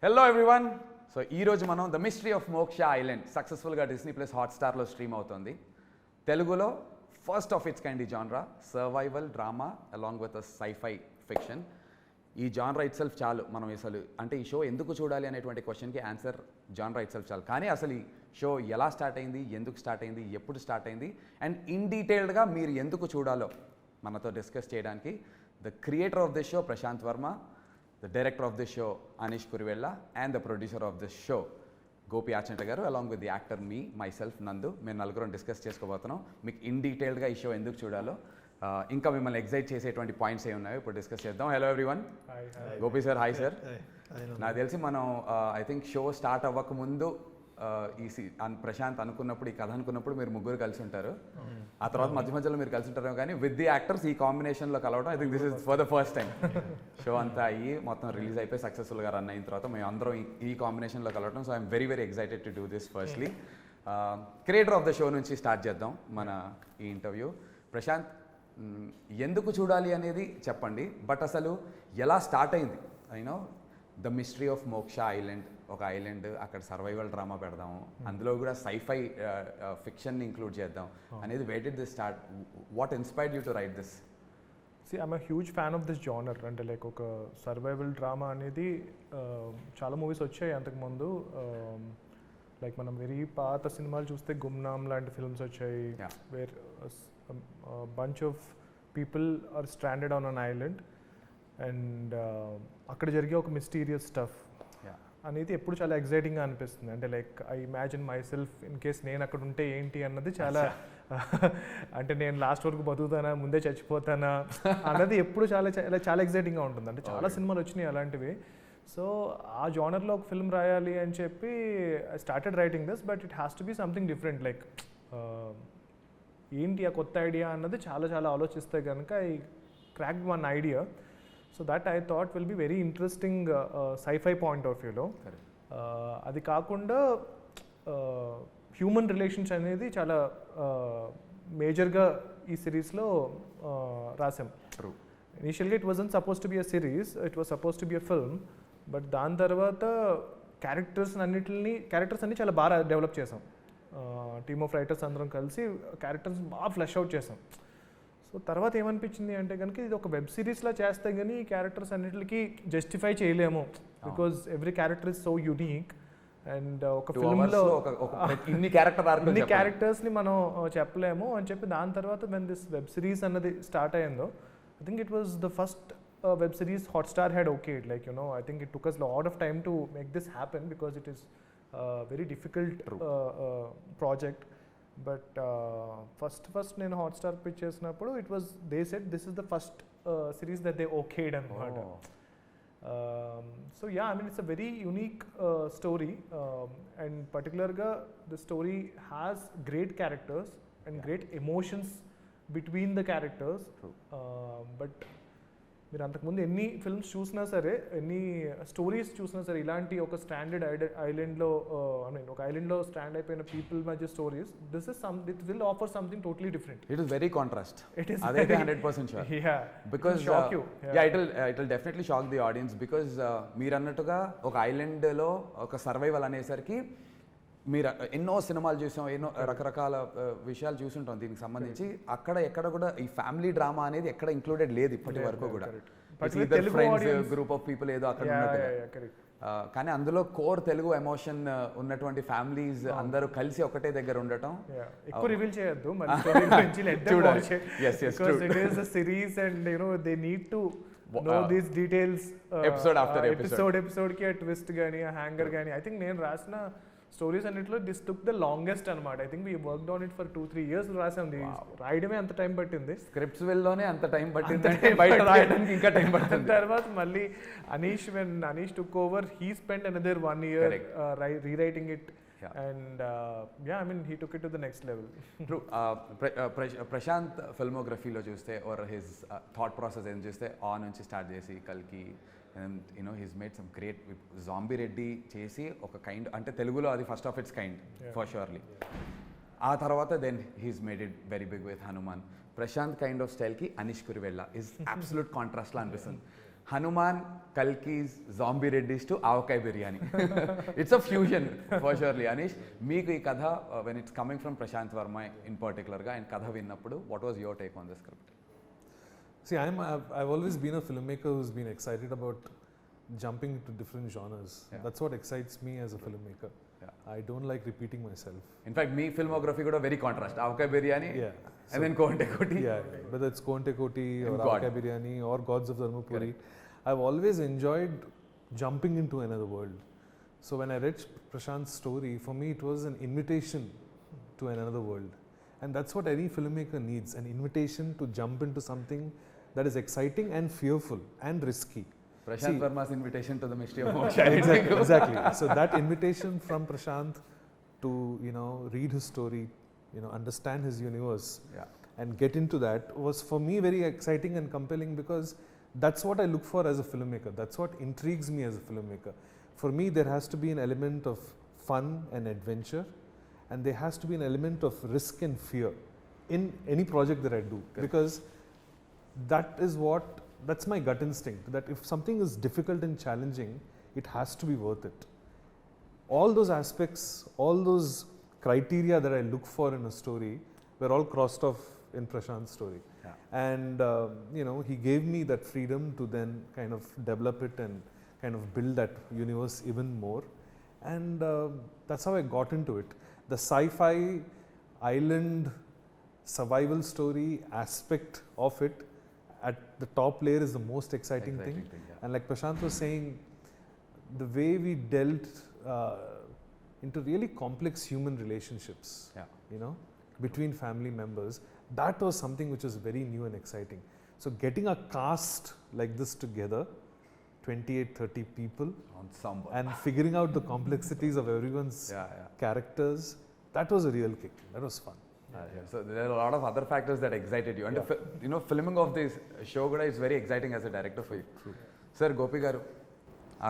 Hello everyone. So ఈరోజు మనం the mystery of Moksha island సక్సెస్ఫుల్గా డిస్నీ ప్లస్ హాట్స్టార్లో స్ట్రీమ్ అవుతుంది. తెలుగులో ఫస్ట్ ఆఫ్ ఇట్స్ కైండ్ ఈ genre, survival drama along with sci-fi fiction. ఈ జాన్రా ఇట్ సెల్ఫ్ చాలు. మనం అసలు అంటే ఈ షో ఎందుకు చూడాలి అనేటువంటి క్వశ్చన్కి ఆన్సర్ జాన్రా ఇట్ సెల్ఫ్ చాలు. కానీ అసలు ఈ షో ఎలా స్టార్ట్ అయింది, ఎందుకు స్టార్ట్ అయింది, ఎప్పుడు స్టార్ట్ అయింది అండ్ ఇన్ డీటెయిల్డ్గా మీరు ఎందుకు చూడాలో మనతో డిస్కస్ చేయడానికి the creator of this show Prashant Varma, the director of this show Anish Kurivella and the producer of this show Gopi Achanta garu along with the actor myself Nandu. మేము నలుగురం discuss చేసుకోబోతున్నాం. మీకు ఇన్ డీటెయిల్డ్గా ఈ షో ఎందుకు చూడాలో ఇంకా మిమ్మల్ని ఎగ్జైట్ చేసేటువంటి పాయింట్స్ ఏ ఉన్నాయో ఇప్పుడు డిస్కస్ చేద్దాం. Hello everyone. Gopi sir, hi sir. నాకు తెలిసి మనం ఐ థింక్ షో స్టార్ట్ అవ్వక ముందు ప్రశాంత్ అనుకున్నప్పుడు, ఈ కథ అనుకున్నప్పుడు మీరు ముగ్గురు కలిసి ఉంటారు. ఆ తర్వాత మధ్య మధ్యలో మీరు కలిసి ఉంటారు, కానీ విత్ ది యాక్టర్స్ ఈ కాంబినేషన్లో కలవడం I think this is for the first time. Show అంతా అయ్యి మొత్తం రిలీజ్ అయిపోయి సక్సెస్ఫుల్గా రన్ అయిన తర్వాత మేము అందరం ఈ కాంబినేషన్లో కలవడం. So I'm very very excited to do this. Firstly creator of the show నుంచి స్టార్ట్ చేద్దాం మన ఈ ఇంటర్వ్యూ. ప్రశాంత్, ఎందుకు చూడాలి అనేది చెప్పండి, బట్ అసలు ఎలా స్టార్ట్ అయింది? You know the mystery of Moksha island, ఒక ఐలాండ్, అక్కడ సర్వైవల్ డ్రామా పెడదాము, అందులో కూడా సైఫై ఫిక్షన్ని ఇంక్లూడ్ చేద్దాం అనేది. Where did this start? What inspired you to right this? I'm a huge fan of this genre. అంటే లైక్ ఒక సర్వైవల్ డ్రామా అనేది చాలా మూవీస్ వచ్చాయి అంతకుముందు. లైక్ మనం వెరీ పాత సినిమాలు చూస్తే గుమ్నామ్ లాంటి ఫిల్మ్స్ వచ్చాయి, where bunch of people are stranded on an island and అక్కడ జరిగే ఒక మిస్టీరియస్ స్టఫ్ అనేది ఎప్పుడు చాలా ఎగ్జైటింగ్గా అనిపిస్తుంది. అంటే like I imagine my self in case నేను అక్కడ ఉంటే ఏంటి అన్నది చాలా అంటే నేను లాస్ట్ వరకు బతుకుతానా, ముందే చచ్చిపోతానా అన్నది ఎప్పుడు చాలా చాలా ఎగ్జైటింగ్గా ఉంటుంది. అంటే చాలా సినిమాలు వచ్చినాయి అలాంటివి. సో ఆ జానర్లో ఒక ఫిల్మ్ రాయాలి అని చెప్పి I started writing this, but it has to be something different. Like ఏంటి ఆ కొత్త ఐడియా అన్నది చాలా చాలా ఆలోచిస్తే కనుక I cracked one idea. So that I thought will be very interesting sci-fi point of వ్యూలో. అది కాకుండా హ్యూమన్ రిలేషన్స్ అనేది చాలా మేజర్గా ఈ సిరీస్లో రాసాం. ఇనిషియల్గా it wasn't suppose to be a series, it was suppose to be a film. But దాని తర్వాత క్యారెక్టర్స్ అన్ని చాలా బాగా డెవలప్ చేసాం. టీమ్ ఆఫ్ రైటర్స్ అందరం కలిసి క్యారెక్టర్స్ బాగా ఫ్లెష్ అవుట్ చేసాం. సో తర్వాత ఏమనిపించింది అంటే కనుక ఇది ఒక వెబ్ సిరీస్లా చేస్తే కానీ ఈ క్యారెక్టర్స్ అన్నిటికి జస్టిఫై చేయలేము, because every character is so unique. And ఒక ఫిల్మ్లో ఇన్ని క్యారెక్టర్స్ని మనం చెప్పలేము అని చెప్పి దాని తర్వాత వెన్ దిస్ వెబ్ సిరీస్ అన్నది స్టార్ట్ అయ్యిందో, I think it was the first web series Hotstar had okayed. Like, you know, I think it took us a lot of time to make this happen because it is a very difficult project. But first నేను Hotstar pitch చేసినప్పుడు it was they said this is the first series that they okayed అనమాట. So ya, I mean it's a very unique story and పర్టికులర్గా the story has great characters and great emotions between the characters. But మీరు అంతకుముందు ఎన్ని films చూసినా సరే, ఎన్ని stories చూసినా సరే, ఇలాంటి ఒక స్టాండర్డ్ ఐలాండ్లో ఐ మీన్ ఒక ఐలాండ్లో స్టాండ్ అయిపోయిన పీపుల్ మధ్య stories, this is it will offer something totally different. It is very contrast. It is అదైతే 100% sure. Yeah, because it will definitely shock the audience. Because మీరు అన్నట్టుగా ఒక ఐలాండ్లో ఒక సర్వైవల్ అనేసరికి మీరు ఎన్నో సినిమాలు చూసాం, ఎన్నో రకరకాల విషయాలు చూసుంటాం దీనికి సంబంధించి. అక్కడ ఎక్కడ కూడా ఈ ఫ్యామిలీ డ్రామా అనేది ఎక్కడ ఇంక్లూడెడ్ లేదు ఇప్పటి వరకు కూడా. గ్రూప్ ఆఫ్ పీపుల్ ఏదో అక్కడ ఉన్నట్టుగా, కానీ అందులో కోర్ తెలుగు ఎమోషన్ ఉన్నటువంటి ఫ్యామిలీస్ అందరూ కలిసి ఒకటే దగ్గర ఉండటం. ఎక్కువ రివీల్ చేయొద్దు series and you know they need to know these details episode కి ట్విస్ట్ గానీ హ్యాంగర్ గానీ. ఐ థింక్ నేను రాసిన స్టోరీస్ అన్నిట్లో దిస్ టుక్ ద లాంగెస్ట్ అనమాట. I think we worked on it for 2-3 years రాసాం. రాయడమే అంత టైం పట్టింది, స్క్రిప్ట్స్ వెళ్ళలోనే అంత టైం పట్టింది, బయట రాయడానికి ఇంకా టైం పట్టింది. తర్వాత మళ్ళీ when Anish took over, he spent another 1 year rewriting it. And yeah, I mean he took it to the next level. True. Prashanth ఫిల్మోగ్రఫీలో చూస్తే ఆర్ హిస్ థాట్ ప్రాసెస్ ఏం చూస్తే ఆన్ నుంచి స్టార్ట్ చేసి కల్కి, you know, he's made some great zombie Reddy చేసి ఒక kind, అంటే తెలుగులో అది first of its kind for surely. ఆ తర్వాత then he's made it very big with Hanuman. Prashanth kind of స్టైల్కి అనీష్ కురివెల్లా ఇస్ అబ్సల్యూట్ కాంట్రాస్ట్లా అనిపిస్తుంది. Hanuman Kalki's zombie Reddy's to Avakaya biryani. It's a fusion for surely. Anish, మీకు ఈ కథ when it's coming from Prashanth Varma in పర్టికులర్గా ఆయన కథ విన్నప్పుడు what was your take on the script? See, I've always been a filmmaker who's been excited about jumping into different genres. Yeah. That's what excites me as a filmmaker. Yeah. I don't like repeating myself. In fact మీ filmography కూడా very contrast. Avakaya biryani Yeah. And then Konte Koti. Yeah, whether it's Konte Koti or And God. Avkai Biryani or Gods of Dharmapuri, I've always enjoyed jumping into another world. So when I read Prashant's story, for me it was an invitation to another world. And that's what any filmmaker needs, an invitation to jump into something that is exciting and fearful and risky. Prashant Varma's invitation to the mystery of Moksha. Exactly. So that invitation from Prashant to, read his story, understand his universe, Yeah. and get into that was for me very exciting and compelling, because that's what I look for as a filmmaker. That's what intrigues me as a filmmaker. For me, there has to be an element of fun and adventure, and there has to be an element of risk and fear in any project that I do. Correct. Because that's my gut instinct, that if something is difficult and challenging, it has to be worth it. All those aspects, all those criteria that I look for in a story were all crossed off in Prashant's story. Yeah. And he gave me that freedom to then kind of develop it and kind of build that universe even more. And that's how I got into it. The sci-fi island survival story aspect of it at the top layer is the most exciting thing. Yeah. And like Prashant was saying, the way we dealt into really complex human relationships, Yeah. between family members, that was something which was very new and exciting. So getting a cast like this together, 28, 30 people, Ensemble. and figuring out the complexities of everyone's Yeah. characters, that was a real kick. That was fun. So there are a lot of other factors that excited you. And filming of this show kuda is very exciting as a director for you. True. Sir, Gopi garu,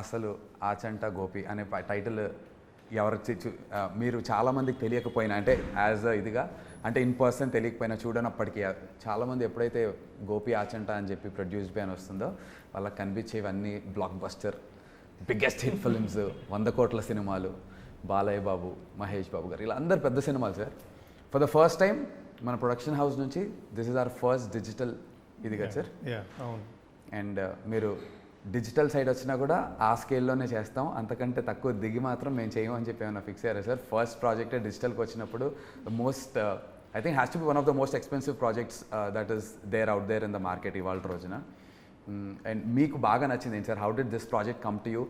అసలు ఆచంట గోపి అనే title ఎవరు మీరు చాలామందికి తెలియకపోయినా, అంటే as ఇదిగా అంటే in person తెలియకపోయినా చూడనప్పటికీ చాలామంది ఎప్పుడైతే గోపి ఆచంట అని చెప్పి ప్రొడ్యూస్ అని వస్తుందో వాళ్ళకి కనిపించేవన్నీ blockbuster biggest hit films, 100 కోట్ల సినిమాలు, బాలయ్య బాబు, మహేష్ బాబు గారు, ఇలా అందరు పెద్ద సినిమాలు. Sir, for the first time మన ప్రొడక్షన్ హౌస్ నుంచి this is our first digital ఇది కదా సార్. అవును. అండ్ మీరు డిజిటల్ సైడ్ వచ్చినా కూడా ఆ స్కేల్లోనే చేస్తాం, అంతకంటే తక్కువ దిగి మాత్రం మేము చేయము అని చెప్పి ఏమైనా ఫిక్స్ అయ్యారా సార్? ఫస్ట్ ప్రాజెక్టే డిజిటల్కి వచ్చినప్పుడు most I think has to be one of the most expensive projects that is there out there in the market ఇవాళ రోజున. అండ్ మీకు బాగా నచ్చింది ఏంటి sir? How did this project come to you?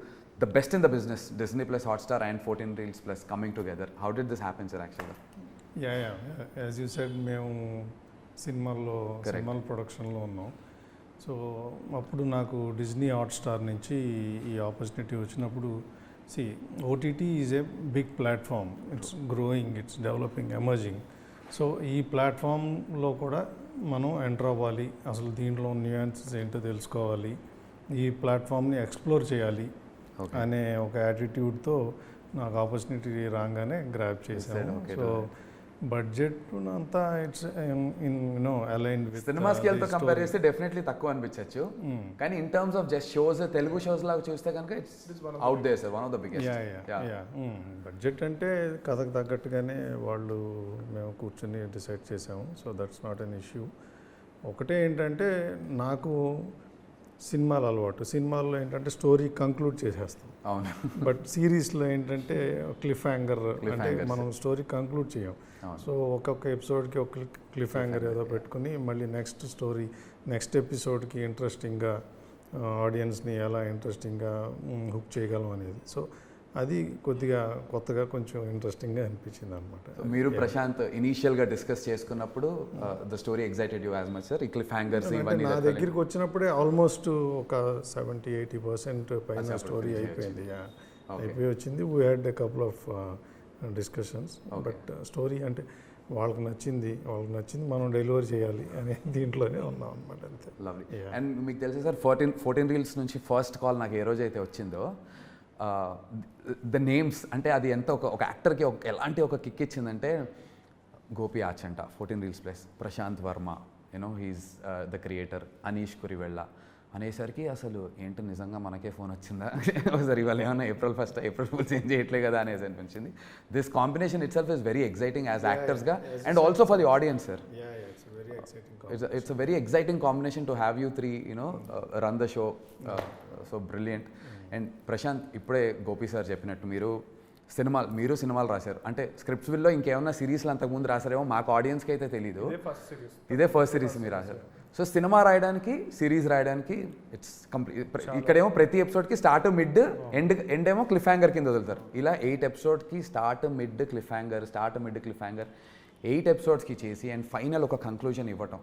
The best in the business, Disney Plus Hotstar and 14 Reels Plus coming together. How did this happen, sir, actually? Yeah. As you said, మేము సినిమాల ప్రొడక్షన్లో ఉన్నాం. So అప్పుడు నాకు Disney Hotstar నుంచి ఈ opportunity వచ్చినప్పుడు, OTT is a big platform, it's growing, it's developing, emerging. So ఈ ప్లాట్ఫామ్లో కూడా మనం ఎంటర్ అవ్వాలి, అసలు దీంట్లో న్యూయాన్సెస్ ఏంటో తెలుసుకోవాలి, ఈ ప్లాట్ఫామ్ని ఎక్స్ప్లోర్ చేయాలి అనే ఒక యాటిట్యూడ్తో నాకు ఆపర్చునిటీ రాగానే గ్రాబ్ చేశాను. సో బడ్జెట్ అంతా ఇట్స్ అలైన్ విత్ సినిమా స్కేల్తో కంపేర్ చేస్తే డెఫినెట్లీ తక్కువ అనిపించవచ్చు, కానీ in terms of just shows, Telugu shows లాగా చూస్తే కనుక it's out there sir, one of the biggest. Budget అంటే కథకు తగ్గట్టుగానే మేము కూర్చొని డిసైడ్ చేసాము. So that's not an issue. ఒకటే ఏంటంటే నాకు సినిమాలు అలవాటు, సినిమాల్లో ఏంటంటే స్టోరీ కంక్లూడ్ చేసేస్తాం. అవును. బట్ సిరీస్లో ఏంటంటే క్లిఫ్ హ్యాంగర్, అంటే మనం స్టోరీ కంక్లూడ్ చేయం. సో ఒక్కొక్క ఎపిసోడ్కి ఒక క్లిఫ్ హ్యాంగర్ ఏదో పెట్టుకుని మళ్ళీ నెక్స్ట్ ఎపిసోడ్కి ఇంట్రెస్టింగ్గా ఆడియన్స్ని ఎలా ఇంట్రెస్టింగ్గా హుక్ చేయగలం అనేది. సో అది కొద్దిగా కొత్తగా కొంచెం ఇంట్రెస్టింగ్గా అనిపించింది అనమాట. మీరు ప్రశాంత్ ఇనీషియల్గా డిస్కస్ చేసుకున్నప్పుడు the story excited you as much sir? ఈ క్లిఫ్ హ్యాంగర్స్ ఇవన్నీ నా దగ్గరికి వచ్చినప్పుడే ఆల్మోస్ట్ ఒక 70-80% పైన స్టోరీ అయిపోయింది, అయిపోయి వచ్చింది. We had a couple of discussions. But story అంటే వాళ్ళకి నచ్చింది, మనం డెలివరీ చేయాలి అనే దీంట్లోనే ఉన్నాం అనమాట, అంతే. లవ్లీ. అండ్ మీకు తెలుసా సార్, 14 రీల్స్ నుంచి ఫస్ట్ కాల్ నాకు ఏ రోజైతే వచ్చిందో, ద నేమ్స్ అంటే అది ఎంత ఒక యాక్టర్కి ఎలాంటి ఒక కిక్ ఇచ్చిందంటే, Gopi Achanta, 14 Reels Plus, Prashanth Varma, he's the creator, Anish Kurivella, అనేసరికి అసలు ఏంటి నిజంగా మనకే ఫోన్ వచ్చిందా ఒకసారి ఇవాళ ఏమన్నా ఏప్రిల్ ఫుల్ చేంజ్ చేయట్లే కదా అనేసి అనిపించింది. This combination itself is very exciting as యాక్టర్స్గా and also for the audience sir. It's a very exciting combination to have you three, run the show. So brilliant. And Prashant, ఇప్పుడే Gopi sir చెప్పినట్టు మీరు సినిమాలు రాశారు అంటే scripts willow ఇంకేమన్నా సిరీస్లు అంతకుముందు రాశారేమో మాకు ఆడియన్స్కి అయితే తెలీదు. ఇదే ఫస్ట్ సిరీస్ మీరు రాశారు. సో సినిమా రాయడానికి సిరీస్ రాయడానికి ఇట్స్ కంప్లీట్. ఇక్కడేమో ప్రతి ఎపిసోడ్కి స్టార్ట్ మిడ్ ఎండ్ ఏమో క్లిఫ్ హ్యాంగర్ కింద వదులుతారు. ఇలా 8 ఎపిసోడ్కి స్టార్ట్ మిడ్ క్లిఫ్ హ్యాంగర్ 8 ఎపిసోడ్స్కి చేసి అండ్ ఫైనల్ ఒక కంక్లూజన్ ఇవ్వటం.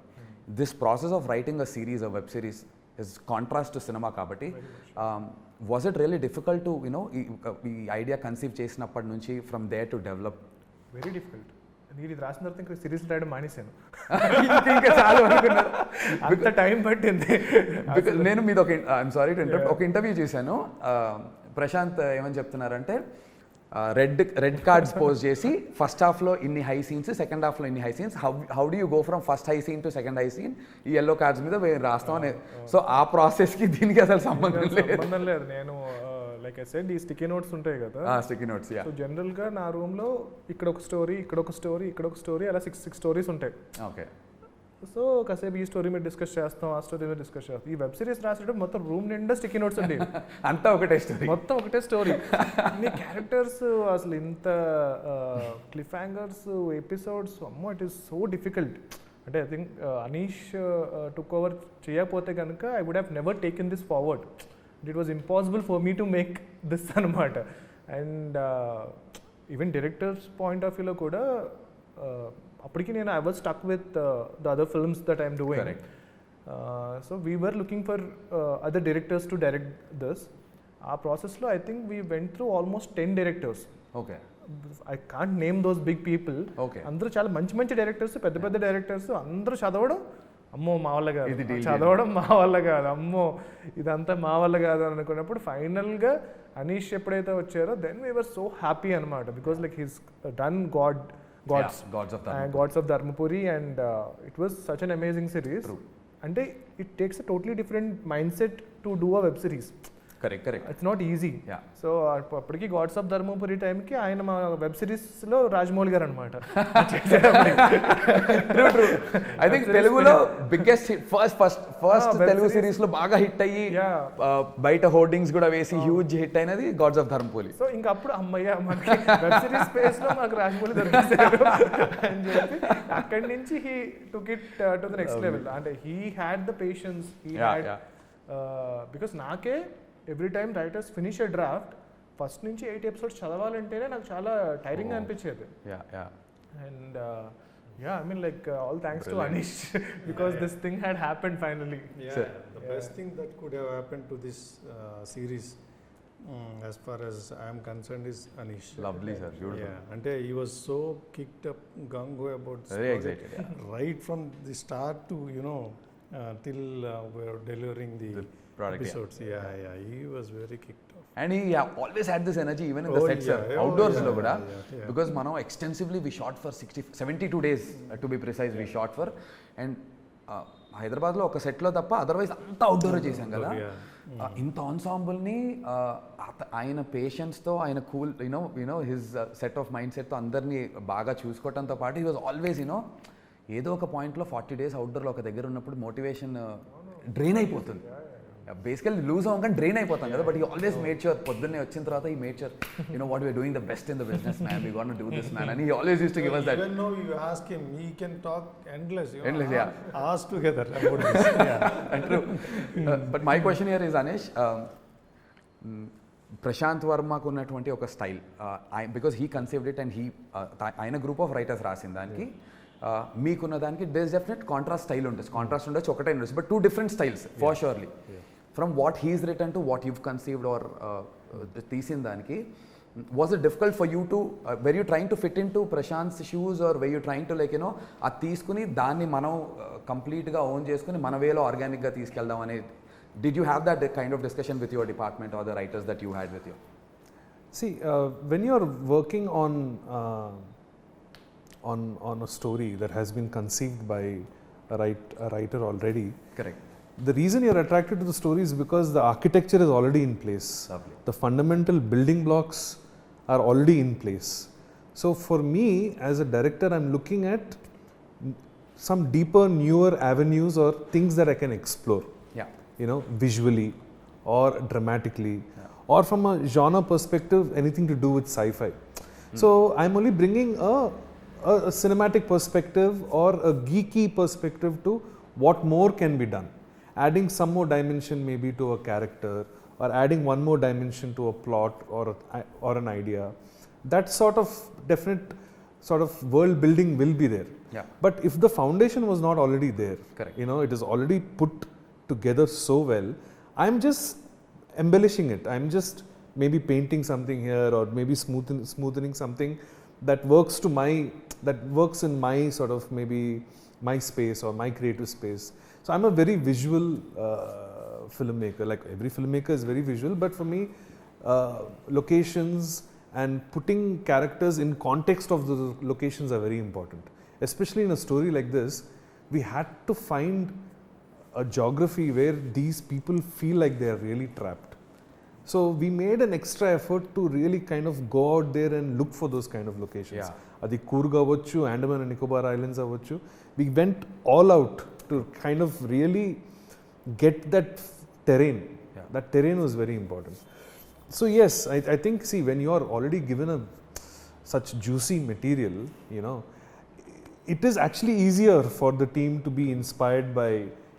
This process of writing a series a web series is contrast to సినిమా కాబట్టి was it really difficult to ఈ ఐడియా కన్సీవ్ చేసినప్పటి నుంచి from there to develop? Very difficult. నేను ఇది రాసిన తర్వాత ఇంకా సిరీస్ రాయడం మానేశాను. ఇంకా చాలా అనుకున్నాను. అంత టైం పట్టింది. నేను మీద ఐఎమ్ సారీ టు ఇంటరప్ట్, ఒక ఇంటర్వ్యూ చూశాను. ప్రశాంత్ ఏమని చెప్తున్నారంటే రెడ్ కార్డ్స్ పోస్ట్ చేసి ఫస్ట్ హాఫ్లో ఇన్ని హై సీన్స్, సెకండ్ హాఫ్లో ఇన్ని high scenes, how do you go from first high scene to second high scene, ఈ ఎల్లో కార్డ్స్ మీద రాస్తాం అనేది. సో ఆ ప్రాసెస్కి దీనికి అసలు సంబంధం లేదు. నేను లైక్ ఐ సెడ్ ఈ స్టిక్కీ నోట్స్ ఉంటాయి కదా, స్టిక్కీ నోట్స్. సో జనరల్గా నా రూమ్లో ఇక్కడ ఒక స్టోరీ, ఇక్కడ ఒక స్టోరీ, ఇక్కడ ఒక స్టోరీ, అలా 6 స్టోరీస్ ఉంటాయి. ఓకే. సో కాసేపు ఈ స్టోరీ మీద డిస్కస్ చేస్తాం, ఆ స్టోరీ మీద డిస్కస్ చేస్తాం. ఈ వెబ్ సిరీస్ రాసేటప్పుడు మొత్తం రూమ్ నిండా స్టిక్కీ నోట్స్ అండి. అంతా ఒకటే స్టోరీ, మొత్తం ఒకటే స్టోరీ. అన్ని క్యారెక్టర్స్, అసలు ఇంత క్లిఫ్ హ్యాంగర్స్, ఎపిసోడ్స్, అమ్మో ఇట్ ఈస్ సో డిఫికల్ట్. అంటే I think Anish took over చేయకపోతే కనుక I would have never taken this forward. It was impossible for me to make this అనమాట. And even directors point of వ్యూలో కూడా అప్పటికి నేను I was stuck with the other films that I'm doing. So we were looking for other directors to direct this. ఆ ప్రాసెస్లో I think we went through almost 10 directors. Okay. I can't name those big people. అందరూ చాలా మంచి directors, పెద్ద directors. అందరూ చదవడం అమ్మో మా వల్ల కాదు, చదవడం మా వల్ల కాదు, అమ్మో ఇదంతా మా వల్ల కాదు అని అనుకున్నప్పుడు ఫైనల్గా అనీష్ ఎప్పుడైతే వచ్చారో then we were so happy అనమాట. Because like he's done Gods of Dharmapuri, and it was such an amazing series. True. And it takes a totally different mindset to do a web series. Correct. It's not easy. Yeah. So అప్పటికి God's of Dharmapuri టైంకి ఆయన మా web సిరీస్లో రాజమౌళి గారు అనమాట. I think తెలుగులో biggest first Telugu series లో బాగా హిట్ అయ్యి బయట హోర్డింగ్స్ కూడా వేసి హ్యూజ్ హిట్ అయినది గాడ్స్ ఆఫ్ ధర్మపురి. సో ఇంకా అప్పుడు అమ్మయ్య మనకి వెబ్ సిరీస్ స్పేస్ లో మాకు రాజమౌళి దొరికేశారు అని చెప్పి అక్కడి నుంచి he took it to the next level. అంటే he had the patience, he had because నాకే every time writers finish a draft first నుంచి 8 ఎపిసోడ్స్ చదవాలంటేనే నాకు చాలా టైరింగ్ అనిపించేది. And I mean like all thanks to Anish because this thing had happened finally. The best thing that could have happened to this series as far as I am concerned is Anish. Lovely sir, beautiful. Ante he was so kicked up gung-ho about very excited, right from the start to till we are delivering the product, episodes. He was very kicked off. And he always had this energy even in the sets, outdoors lo kuda, because mano extensively we shot for 72 days to be precise, we shot for, and హైదరాబాద్లో ఒక సెట్లో తప్ప otherwise అంతా outdoor చేశాం కదా. ఇంత ఆన్సాంబుల్ని ఆయన పేషెన్స్తో, ఆయన cool his set of mind సెట్తో అందరినీ బాగా చూసుకోవడంతో పాటు హీ వాజ్ ఆల్వేస్ ఏదో ఒక పాయింట్లో 40 days అవుట్డోర్లో ఒక దగ్గర ఉన్నప్పుడు మోటివేషన్ డ్రైన్ అయిపోతుంది. బేసికల్లీ లూజ్ అవ్వగానే డ్రైన్ అయిపోతాం కదా, బట్ ఈ ఆల్వేస్ మేడ్ ష్యూర్ పొద్దున్నే వచ్చిన తర్వాత ఈ made sure what we're doing the best in the business man, we gonna do this man, and he always used to give us that. Even though you ask him, he can talk endless, ask together about this. And true. But my question here is, Anish, Prashanth వర్మకు ఉన్నటువంటి ఒక style, because he conceived it and he ఆయన group of writers రాసిన దానికి మీకున్న దానికి there is definite contrast style ఉంటుంది. Contrast ఉండొచ్చు, ఒకటే ఉండొచ్చు, but 2 different styles for surely. From what he's written to what you've conceived or తీసిన దానికి, was it difficult for you to were you trying to fit into Prashant's shoes, or were you trying to like అది తీసుకుని దాన్ని మనం కంప్లీట్గా own చేసుకుని మన వేలో ఆర్గానిక్గా తీసుకెళ్దాం అనేది, did you have that kind of discussion with your department or the writers that you had with you? See, when you're working on a story that has been conceived by a writer already, correct, the reason you're attracted to the story is because the architecture is already in place. Lovely. The fundamental building blocks are already in place. So for me as a director, I'm looking at some deeper, newer avenues or things that I can explore, Yeah. you know, visually or dramatically, or from a genre perspective, anything to do with sci-fi. So I'm only bringing a cinematic perspective or a geeky perspective to what more can be done. Adding some more dimension maybe to a character, or adding one more dimension to a plot or an idea. That sort of definite sort of world building will be there. Yeah. But if the foundation was not already there, Correct. you know, it is already put together so well, I'm just embellishing it. I'm just maybe painting something here, or maybe smoothening something that works in my sort of maybe my space or my creative space. So I'm a very visual filmmaker. Like every filmmaker is very visual, but for me, locations and putting characters in context of the locations are very important. Especially in a story like this, we had to find a geography where these people feel like they are really trapped. So we made an extra effort to really kind of go out there and look for those kind of locations. Yeah. Adi Coorg avachchu, Andaman and Nicobar Islands avachchu. We went all out to kind of really get that terrain. Yeah. That terrain was very important. So yes, I think, see, when you are already given such juicy material, you know, it is actually easier for the team to be inspired by,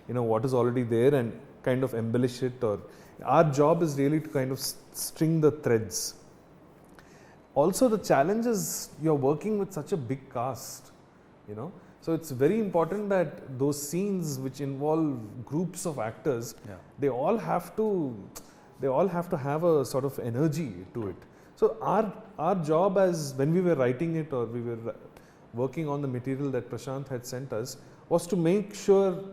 you know, what is already there and kind of embellish it. Or our job is really to kind of string the threads. Also, the challenge is you're working with such a big cast, you know. So it's very important that those scenes which involve groups of actors, they all have to have a sort of energy to it. So our job, as when we were writing it or we were working on the material that Prashant had sent us, was to make sure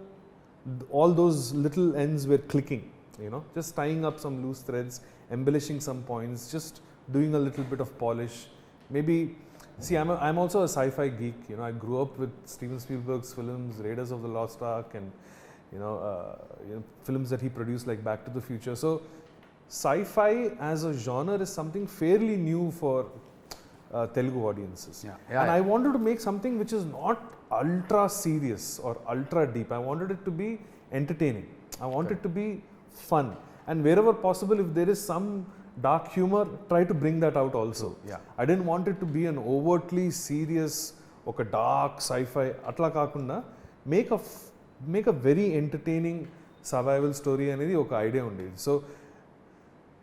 all those little ends were clicking, you know, just tying up some loose threads, embellishing some points, just doing a little bit of polish. Maybe, see, I'm also a sci-fi geek, you know. I grew up with Steven Spielberg's films, Raiders of the Lost Ark, and you know, films that he produced like Back to the Future. So sci-fi as a genre is something fairly new for Telugu audiences. And I wanted to make something which is not ultra serious or ultra deep. I wanted it to be entertaining. I want it to be fun. And wherever possible, if there is some dark humor, try to bring that out also. I didn't want it to be an overtly serious, oka dark sci-fi. Atla kaakunda, make a very entertaining survival story anedi oka idea undi. So,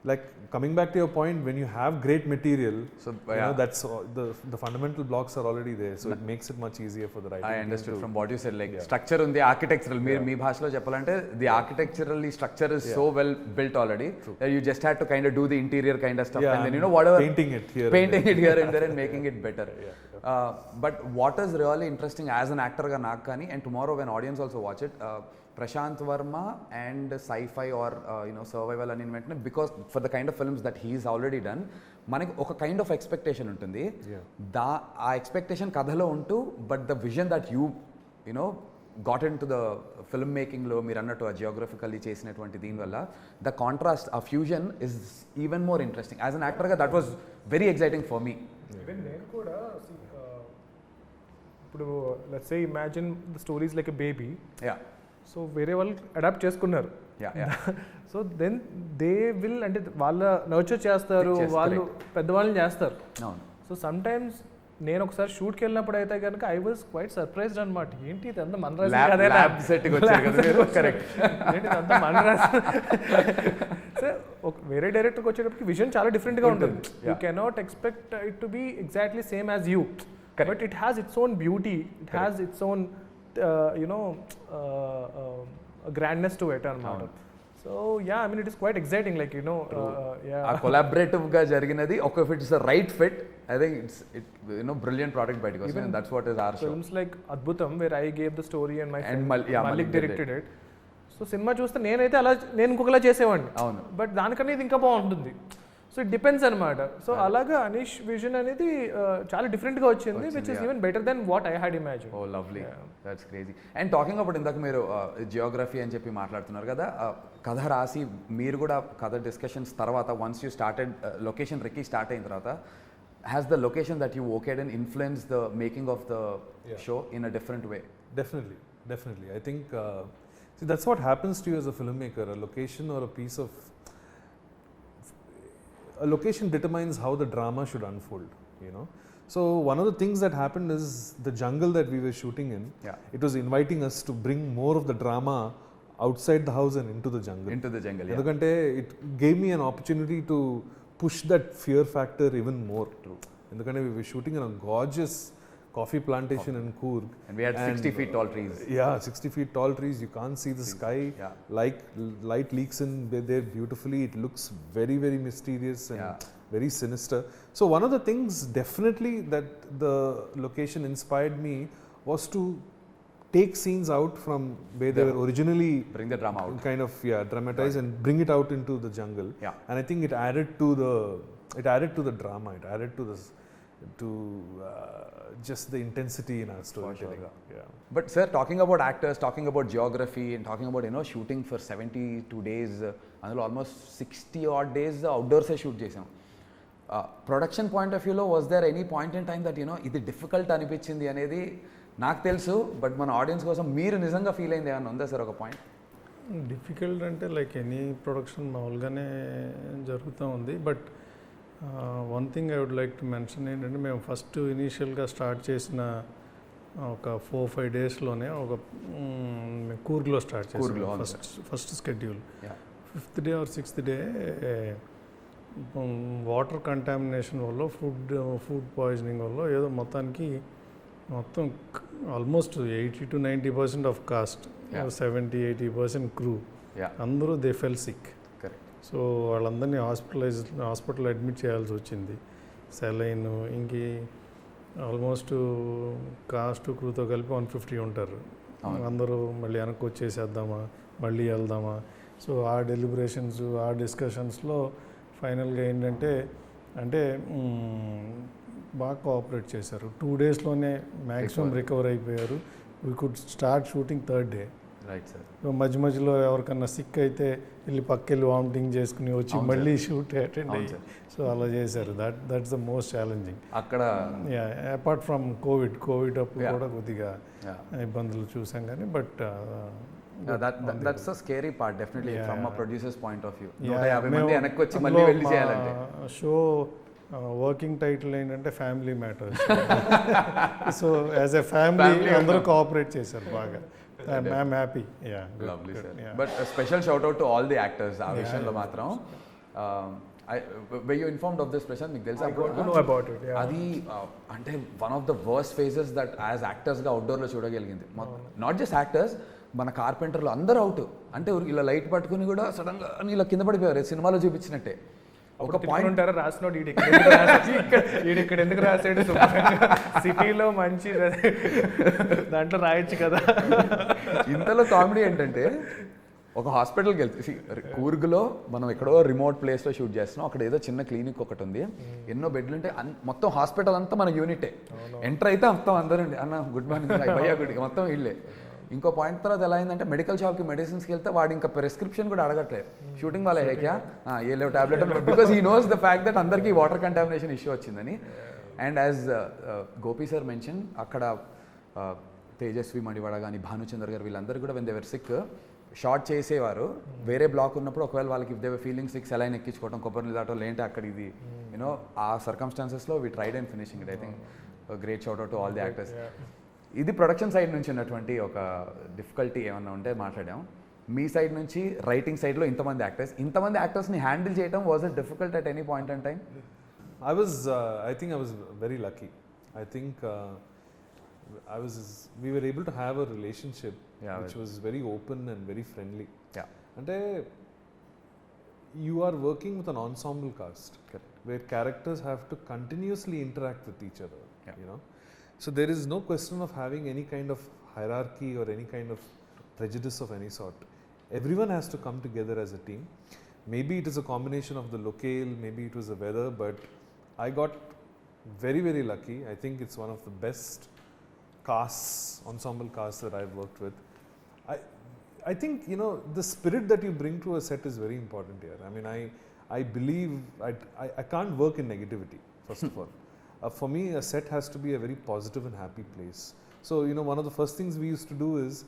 like, coming back to your point, when you have great material, so you know, that's the fundamental blocks are already there, so it makes it much easier for the writing. I understood from what you said, like structure on the architectural, me bhashalo cheppalante, the architecturally structure is so well built already that you just had to kind of do the interior kind of stuff, and then, you know, whatever, painting it here and there and making it better. But what is really interesting as an actor ga నాకు కానీ, and tomorrow when audience also watch it, Prashant Verma and sci-fi or you know, survival అని వెంటనే, because for the kind of films that he's already done, మనకి ఒక kind of expectation ఉంటుంది. ఆ expectation కథలో ఉంటూ, but the vision that you know got in to the film మేకింగ్లో మీరు అన్నట్టు ఆ జియోగ్రఫికల్లీ చేసినటువంటి దీనివల్ల ద కాంట్రాస్ట్, ఆ fusion is even more interesting. As an యాక్టర్గా that was very exciting for me. నేను కూడా ఇప్పుడు let's say imagine the stories like a baby. So వేరే వాళ్ళు అడాప్ట్ చేసుకున్నారు. సో దెన్ దే విల్, అంటే వాళ్ళ నర్చర్ చేస్తారు, వాళ్ళు పెద్దవాళ్ళని చేస్తారు. సో సమ్ టైమ్స్ నేను ఒకసారి షూట్కి వెళ్ళినప్పుడు అయితే కనుక ఐ వాజ్ క్వైట్ సర్ప్రైజ్డ్ అనమాట. ఏంటి ఇదంతా మన వేరే డైరెక్టర్కి వచ్చేటప్పటికి విజన్ చాలా డిఫరెంట్గా ఉంటుంది. You cannot expect it to be exactly same as you, but it has its own beauty, it has its own grandness to it anamata. So yeah, I mean, it is quite exciting, like, you know, a collaborative ga jariginadi, if it is a right fit, I think it's you know, brilliant product by because and that's what is our show. Films like Adbhutam, where I gave the story and my friend Malik directed it. So cinema చూస్తే నేనైతే అలా నేను ఇంకొకలా చేసేవాడిని, but దానికన్నా ఇది ఇంకా బాగుంటుంది. So it depends అనమాట. సో అలాగా అనీష్ విజన్ అనేది చాలా డిఫరెంట్గా వచ్చింది, which is even better than what I had imagine. Oh lovely, that's crazy. And talking about ఇందాక మీరు జియోగ్రఫీ అని చెప్పి మాట్లాడుతున్నారు కదా, కథ రాసి మీరు కూడా కథ డిస్కషన్స్ తర్వాత once you started location recce start అయిన తర్వాత has the location that you okayed and influence the making of the show in a different way? Definitely. I think see, that's what happens to you as a filmmaker. A location or a piece of a location determines how the drama should unfold, you know. So one of the things that happened is the jungle that we were shooting in, it was inviting us to bring more of the drama outside the house and into the jungle. Endukante it gave me an opportunity to push that fear factor even more. True. Endukante we were shooting in a gorgeous coffee plantation in Coorg. And we had 60 feet tall trees. Yeah, 60 feet tall trees. You can't see the sky. Like light leaks in there beautifully. It looks very, very mysterious and very sinister. So one of the things definitely that the location inspired me was to take scenes out from where they were originally, bring the drama out, kind of dramatize and bring it out into the jungle. And I think it added to the drama. It added to this just the intensity in our storytelling. But sir, talking about actors, talking about geography, and talking about shooting for 72 days, అందులో almost 60 odd days అవుట్డోర్సే shoot చేసాం. Production point of వ్యూలో was there any point in time that ఇది difficult అనిపించింది అనేది నాకు తెలుసు, but మన ఆడియన్స్ కోసం మీరు నిజంగా ఫీల్ అయింది ఏమన్నా ఉందా సార్ ఒక పాయింట్? డిఫికల్ట్ అంటే లైక్ ఎనీ ప్రొడక్షన్ మామూలుగానే జరుగుతూ ఉంది. But one thing I would like to mention ఏంటంటే, మేము ఫస్ట్ ఇనీషియల్గా స్టార్ట్ చేసిన ఒక 4-5 డేస్లోనే ఒక కూర్గ్లో స్టార్ట్ చేసాం first schedule. 5th day or 6th day water contamination వల్ల ఫుడ్ పాయిజనింగ్ వల్ల ఏదో మొత్తం almost 80 to 90% of cost, 70-80% crew అందరూ దే ఫెల్ సిక్. సో వాళ్ళందరినీ హాస్పిటల్ అడ్మిట్ చేయాల్సి వచ్చింది. సెలైన్ ఇంకి ఆల్మోస్ట్ కాస్ట్ క్రూతో కలిపి 150 ఉంటారు. అందరూ మళ్ళీ వెనక్కి వచ్చేసేద్దామా, మళ్ళీ వెళ్దామా. సో ఆ డెలిబరేషన్స్, ఆ డిస్కషన్స్లో ఫైనల్గా ఏంటంటే బాగా కోఆపరేట్ చేశారు. 2 daysలోనే మ్యాక్సిమం రికవర్ అయిపోయారు. We could start shooting 3rd day. Right sir. మధ్యలో ఎవరికన్నా సిక్ అయితే వెళ్ళి పక్కెళ్ళి వామిటింగ్ చేసుకుని వచ్చి మళ్ళీ షూట్ అటెండ్ అయ్యి, సో అలా చేశారు. దట్స్ ద మోస్ట్ ఛాలెంజింగ్ అక్కడ. అపార్ట్ ఫ్రమ్ కోవిడ్ అప్పుడు కూడా కొద్దిగా ఇబ్బందులు చూసాం కానీ, but that's a scary part definitely from a producer's point of view. 150 మంది వెనక్కి వచ్చి మళ్ళీ వెళ్ళి చేయాలంటే. షో వర్కింగ్ టైటిల్ ఏంటంటే family matters. So as a family అందరూ కోఆపరేట్ చేశారు బాగా. I'm happy. Yeah. Lovely, sir. But a special shout out to all the actors. ఆ విషయంలో మాత్రం were you informed of this, Prashant? మీకు తెలుసా? I got to know about it. అది అంటే one of the worst phases that as యాక్టర్స్గా అవుట్డోర్లో చూడగలిగింది. నాట్ జస్ట్ యాక్టర్స్, మన కార్పెంటర్లు అందరూ అవుట్. అంటే ఇలా లైట్ పట్టుకుని కూడా సడన్గా ఇలా కింద పడిపోయారు, సినిమాలో చూపించినట్టే. ఒక పాయింట్ ఉంటారా, రాసినోడు ఇక్కడ ఎందుకు రాసాడు, సిటీలో మంచి దాంట్లో రాయొచ్చు కదా. ఇంతలో కామెడీ ఏంటంటే, ఒక హాస్పిటల్కి వెళ్తే కూర్గ్లో మనం ఎక్కడో రిమోట్ ప్లేస్లో షూట్ చేస్తున్నాం. అక్కడ ఏదో చిన్న క్లినిక్ ఒకటి ఉంది, ఎన్నో బెడ్లు ఉంటాయి, మొత్తం హాస్పిటల్ అంతా మన యూనిటే. ఎంటర్ అయితే మొత్తం అందరండి అన్న గుడ్ మార్నింగ్ భయ్యా గుడికి మొత్తం వీళ్ళే. ఇంకో పాయింట్ తర్వాత ఎలా అయిందంటే, మెడికల్ షాప్కి మెడిసిన్స్కి వెళ్తే వాడు ఇంకా ప్రిస్క్రిప్షన్ కూడా అడగట్లేదు. షూటింగ్ వాళ్ళ హేక్యా ఏ లేవు tablet, because he knows the fact that అందరికీ వాటర్ కంటామినేషన్ ఇష్యూ వచ్చిందని. And as Gopi sir mention, అక్కడ తేజస్వి మడివాడ కానీ భానుచందర్ గారు వీళ్ళందరూ కూడా when they were sick shot చేసేవారు. వేరే బ్లాక్ ఉన్నప్పుడు ఒకవేళ వాళ్ళకి if they were feeling sick saline ఎక్కించుకోవడం, కొబ్బరి దాటో లేంటే అక్కడ ఇది ఆ సర్కమ్స్టాన్సెస్లో we tried and finishing it. I think great shout out to all the actors. ఇది ప్రొడక్షన్ సైడ్ నుంచి ఉన్నటువంటి ఒక డిఫికల్టీ ఏమన్నా ఉంటే మాట్లాడాం. మీ సైడ్ నుంచి రైటింగ్ సైడ్లో ఇంతమంది యాక్టర్స్ని హ్యాండిల్ చేయడం was it difficult at any point in time? I think I was very lucky. I think we were able to have a relationship which was very open and very friendly. Ante you are working with an ensemble cast where characters have to continuously interact with each other, you know. So there is no question of having any kind of hierarchy or any kind of prejudice of any sort. Everyone has to come together as a team. Maybe it is a combination of the locale, maybe it was the weather, but I got very, very lucky. I think it's one of the best casts, ensemble casts that I've worked with. I think, you know, the spirit that you bring to a set is very important here. I mean, I believe I can't work in negativity, first of all. For me, a set has to be a very positive and happy place. So, you know, one of the first things we used to do is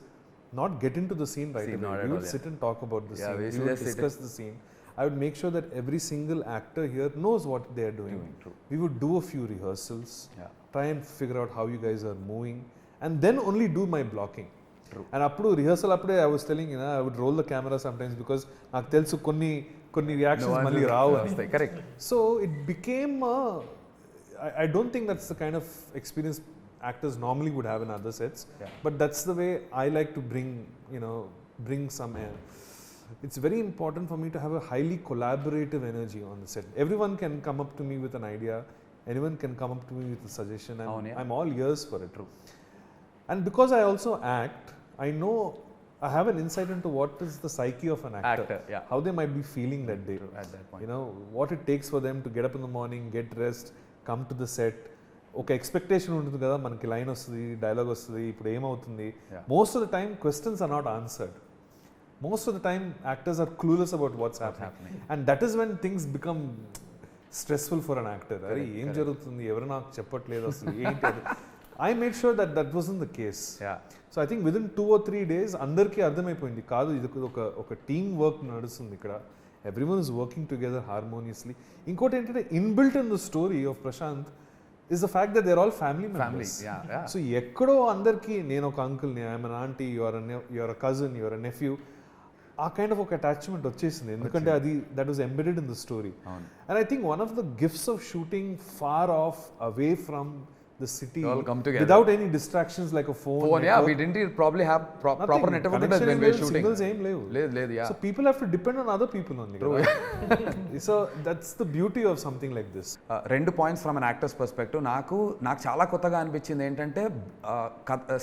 not get into the scene right away. We would sit and talk about the scene. We would discuss the scene. I would make sure that every single actor here knows what they are doing. We would do a few rehearsals, try and figure out how you guys are moving, and then only do my blocking. And appudu rehearsal appude I was telling, you know, I would roll the camera sometimes because నాకు తెలుసు కొన్ని reactions మళ్ళీ రావు అని. Correct. So it became I don't think that's the kind of experience actors normally would have in other sets, but that's the way I like to bring some air. It's very important for me to have a highly collaborative energy on the set. Everyone can come up to me with an idea, anyone can come up to me with a suggestion, and I'm all ears for it. And because I also act, I know I have an insight into what is the psyche of an actor, how they might be feeling that day. At that point. You know, what it takes for them to get up in the morning, get dressed, come to the set. ఒక expectation ఉంటుంది కదా, మనకి line వస్తుంది, dialogue వస్తుంది, ఇప్పుడు ఏమవుతుంది. Most of the time questions are not answered. Most of the time actors are clueless about what's happening. And that is when things become stressful for an actor. అరే ఏం జరుగుతుంది, ఎవరు నాకు చెప్పట్లేదు అసలు ఏంటి. I made sure that that wasn't the case. So I think within 2 or 3 days అందరికీ అర్థమైపోయింది, కాదు ఇది ఒక టీమ్ వర్క్ నడుస్తుంది ఇక్కడ. Everyone is working together harmoniously. ఇంకోటి ఏంటంటే inbuilt in the story of Prashant is the fact that they're all family members. So ఎక్కడో అందరికీ నేను ఒక అంకుల్ని, I'm an aunty, you're a cousin, you're a nephew, ఆ కైండ్ ఆఫ్ ఒక అటాచ్మెంట్ వచ్చేసింది, ఎందుకంటే అది that was embedded in the story. And I think one of the gifts of shooting far off away from the city without any distractions like a phone. We didn't probably have proper network when we were shooting. Signals aim levu. So people have to depend on other people only. So that's the beauty of something like this. Rendu points from an actor's perspective. Naaku chaala kottaga anpichindi entante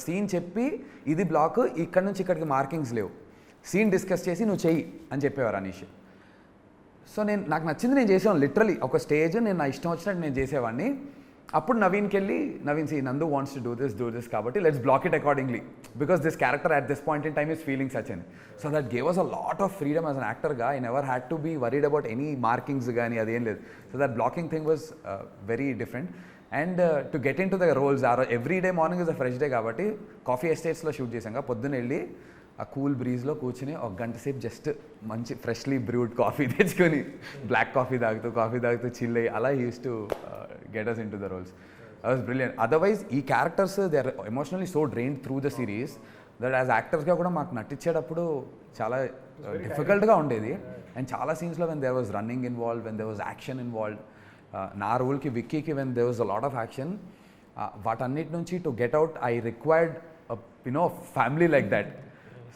scene cheppi idi block ikkada nunchi ikkadiki markings levu, scene discuss chesi nu cheyi ani cheppevaru Anish. So నాకు నచ్చింది నేను చేసేవాడిని, literally ఒక stage నేను నా ఇష్టం వచ్చినట్టు నేను చేసేవాడిని. అప్పుడు నవీన్కి వెళ్ళి, Naveen see Nandu wants to do this కాబట్టి let's block it accordingly because this character at this point in time is feeling such అని. So that gave us a lot of freedom as an యాక్టర్గా. I never had to be worried about any markings కానీ అదేం లేదు. So that blocking thing was very different. And to get in to the roles every day morning is a fresh day కాబట్టి coffee ఎస్టేట్స్లో shoot చేసాం. పొద్దున్న వెళ్ళి ఆ cool బ్రీజ్లో కూర్చుని ఒక గంట సేపు జస్ట్ మంచి ఫ్రెష్లీ బ్రూడ్ కాఫీ తెచ్చుకొని బ్లాక్ కాఫీ తాగుతూ చిల్ అయ్యి అలా use to get us into the roles. That was brilliant. Otherwise, ఈ characters they are emotionally so drained through the series that as actors గా కూడా మాకు నటించేటప్పుడు చాలా డిఫికల్ట్గా ఉండేది. అండ్ చాలా సీన్స్లో when there was running involved, when there was action involved, నా రోల్కి విక్కీకి when there was a lot of action, వాటన్నిటి నుంచి to get out I required a family like that.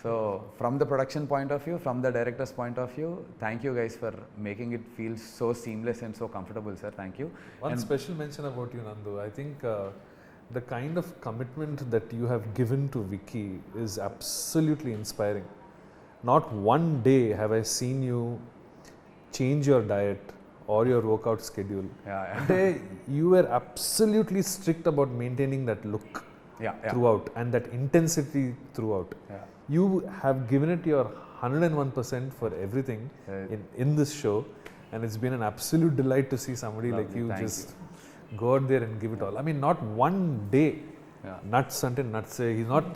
So from the production point of view, from the director's point of view, thank you guys for making it feel so seamless and so comfortable, sir. Thank you. One special mention about you, Nandu. I think the kind of commitment that you have given to Vicky is absolutely inspiring. Not one day have I seen you change your diet or your workout schedule. You were absolutely strict about maintaining that look throughout and that intensity throughout. You have given it your 101% for everything in this show, and it's been an absolute delight to see somebody like you just go out there and give it all. I mean, not one day nuts until nuts.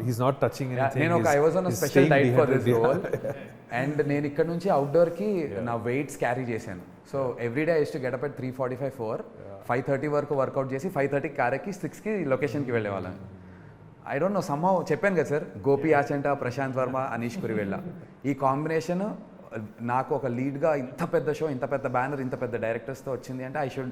He's not touching anything. I was on a special diet for this role, and నేను ఇక్కడ నుంచి outdoor కి నా weights carry చేశాను. So every day I use to get up at 3:45 5:30 వరకు work out చేసి 5:30 కారెక్కి 6కి లొకేషన్కి వెళ్ళేవాళ్ళం. ఐ డోంట్ నో సమ్హౌ చెప్పాను కదా సార్, గోపి ఆచంట, ప్రశాంత్ వర్మ, అనీష్ కురివెళ్ళ, ఈ కాంబినేషన్ నాకు ఒక లీడ్గా ఇంత పెద్ద షో, ఇంత పెద్ద బ్యానర్, ఇంత పెద్ద డైరెక్టర్స్తో వచ్చింది అంటే I should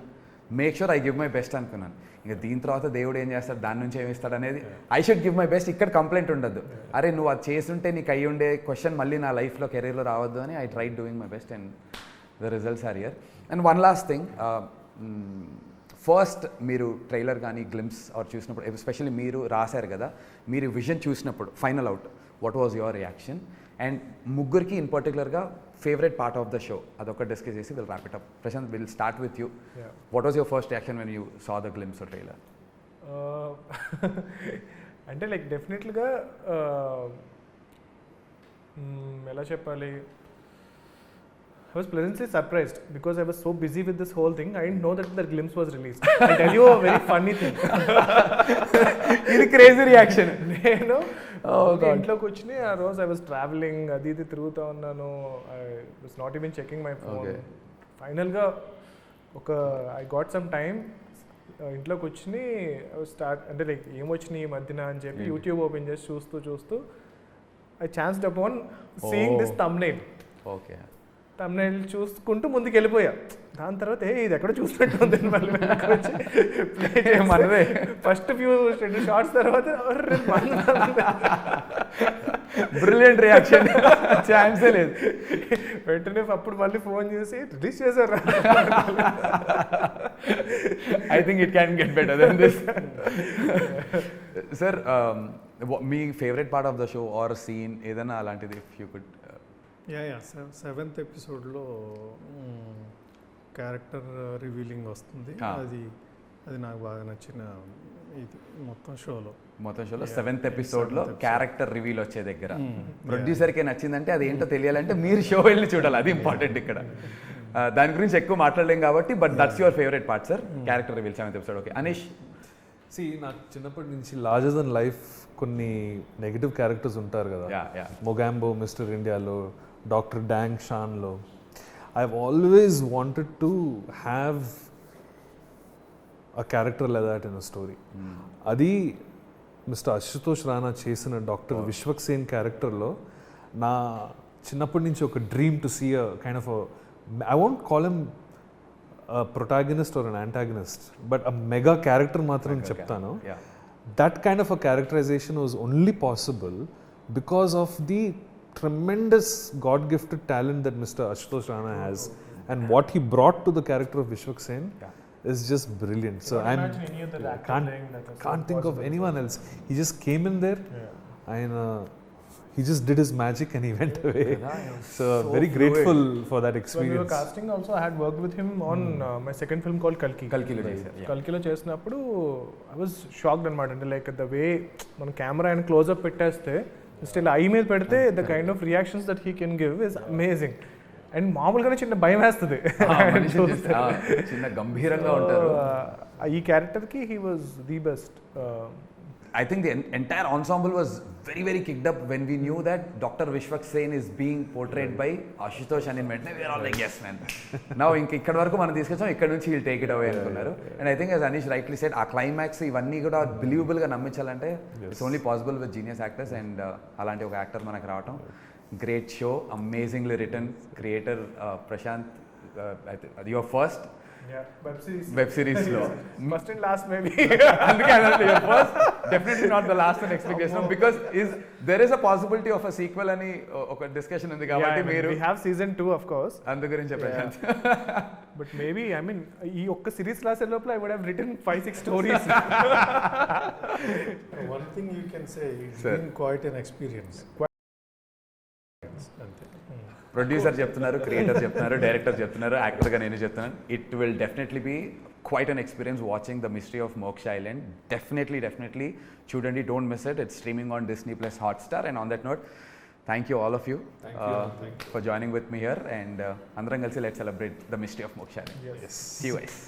make sure I give my best అనుకున్నాను. ఇంకా దీని తర్వాత దేవుడు ఏం చేస్తాడు, దాని నుంచి ఏమి ఇస్తాడు అనేది I should give my best. ఇక్కడ కంప్లైంట్ ఉండద్దు, అరే నువ్వు అది చేస్తుంటే నీకు అయ్యి ఉండే క్వశ్చన్ మళ్ళీ నా లైఫ్లో, కెరీర్లో రావద్దు అని I try doing my best and the results are here. And one last thing, first మీరు ట్రైలర్ కానీ గ్లిమ్స్ ఆర్ చూసినప్పుడు, ఎస్పెషల్లీ మీరు రాశారు కదా, మీరు విజన్ చూసినప్పుడు final out, what was your reaction? And ముగ్గురికి ఇన్ పర్టికులర్గా favourite part of the show అదొక డిస్కస్ చేసి will wrap it up. Prashant, will start with you. What was your first reaction when you saw the glimpse trailer? అంటే like డెఫినెట్గా ఎలా చెప్పాలి, I was pleasantly surprised because I was so busy with this whole thing. I didn't know that the glimpse was released. I'll tell you a very funny thing. ఇది crazy reaction. నేను ఇంట్లోకి వచ్చి ఆ రోజు I was travelling, అది ఇది తిరుగుతూ ఉన్నాను. I was not even checking my phone. ఫైనల్గా ఐ గాట్ సమ్ టైమ్, ఇంట్లోకి వచ్చి స్టార్ట్ అంటే లైక్ ఏమొచ్చినాయి ఈ మధ్యన అని చెప్పి యూట్యూబ్ ఓపెన్ చేసి చూస్తూ I chanced upon seeing this thumbnail. Okay, thumbnail చూసుకుంటూ ముందుకు వెళ్ళిపోయా. దాని తర్వాత ఇది ఎక్కడ చూసినట్టు ఉంది మనదే. ఫస్ట్ ఫ్యూ షార్ట్స్ తర్వాత బ్రిలియంట్ రియాక్షన్, ఛాన్సే లేదు. వెంటనే అప్పుడు మళ్ళీ ఫోన్ చేసి రిలీజ్ చేశారు. I think it can get better than this. Sir, మీ favourite part of the show or scene ఏదైనా అలాంటిది ఇఫ్ యూ కుడ్? సెవెంత్ ఎపిసోడ్లో క్యారెక్టర్ రివీలింగ్ వస్తుంది. అది నాకు బాగా నచ్చిన ఇది మొత్తం షోలో సెవెంత్ ఎపిసోడ్లో క్యారెక్టర్ రివీల్ వచ్చే దగ్గర ప్రొడ్యూసర్కే నచ్చిందంటే అది ఏంటో తెలియాలంటే మీరు షో వెళ్ళి చూడాలి, అది ఇంపార్టెంట్ ఇక్కడ. దాని గురించి ఎక్కువ మాట్లాడలేం కాబట్టి, but that's your favourite part sir, character reveal seventh episode. Okay, Anish. నాకు చిన్నప్పటి నుంచి లార్జర్ దెన్ లైఫ్ కొన్ని నెగిటివ్ క్యారెక్టర్స్ ఉంటారు కదా, మొగాంబో మిస్టర్ ఇండియాలో, డాక్టర్ డాంగ్ షాన్లో. I always wanted to have a character like that in a story. అది మిస్టర్ అశుతోష్ రాణా చేసిన డాక్టర్ విశ్వక్ సేన్ క్యారెక్టర్లో నా చిన్నప్పటి నుంచి ఒక dream to see a kind of I won't call him protagonist are an antagonist, but a mega character మాత్రం చెప్తాను. That kind of a characterization was only possible because of the tremendous God-gifted talent that Mr. Ashutosh Rana has, and what he brought to the character of Vishwak Sen is just brilliant. So I can't think of anyone else. He just came in there and he just did his magic and he went away. So very grateful for that experience. When we were casting also, I had worked with him on my second film called Kalki. Kalkilo చేసినప్పుడు I was shocked అనమాట. అంటే like the way మన camera and close up పెట్టేస్తే still I మీద పెడితే the kind of reactions that he can give is amazing. And మామూలుగానే చిన్న భయం వేస్తుంది, చిన్న గంభీరంగా ఉంటారు. ఈ క్యారెక్టర్కి he was the best. I think the entire ensemble was very, very kicked up when we knew that Dr. Vishwak Sen is being portrayed by Ashutosh and in Medne. We are all like, yes man. Now ikkada varaku మనం తీసుకొచ్చాం, ఇక్కడ నుంచి he'll take it away అనుకున్నారు. And I think as Anish rightly said, ఆ climax ఇవన్నీ కూడా believable గా నమ్మించాలంటే it's only possible with genius actors, and అలాంటి ఒక యాక్టర్ మనకు రావటం. Great show, amazingly written, creator Prashant, your first web series లో ఫస్ట్ అండ్ లాస్ట్ మేబీ. అందుకే your first, definitely not the last అని ఎక్స్పెక్ట్ చేస్తున్నాం, because there is a possibility of a sequel అని ఒక డిస్కషన్ ఉంది కాబట్టి మీరు we have season 2 of course. అందు గురించి Prashant. But maybe I mean ఈ ఒక్క సిరీస్ రాసే లోపల I would have written 5-6 stories. One thing you can say, it's been quite an experience. Producer చెప్తున్నారు, క్రియేటర్ చెప్తున్నారు, డైరెక్టర్ చెప్తున్నారు, యాక్టర్గా నేను చెప్తున్నాను. It will definitely be quite an experience watching the mystery of Moksha island. Definitely చూడండి, don't miss it. It's streaming on Disney+ Hotstar. And on that note, thank you all of you for joining with me here, and అందరం కలిసి let's celebrate the mystery of Moksha Island. Yes. See you guys.